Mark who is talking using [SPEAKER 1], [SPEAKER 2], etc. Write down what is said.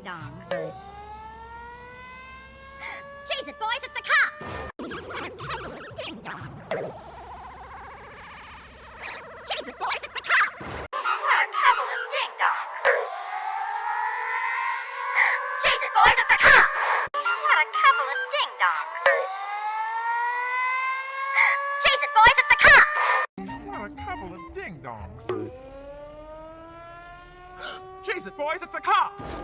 [SPEAKER 1] ding-dongs. Chase it, boys, it's the cops! Ding-dongs. Chase it, boys, it's the cops! What a couple of ding-dongs. Chase it, boys, it's the cops! What a couple of ding-dongs. Chase it, boys, it's the cops!
[SPEAKER 2] What a couple of ding-dongs. Chase it, boys, it's the cops!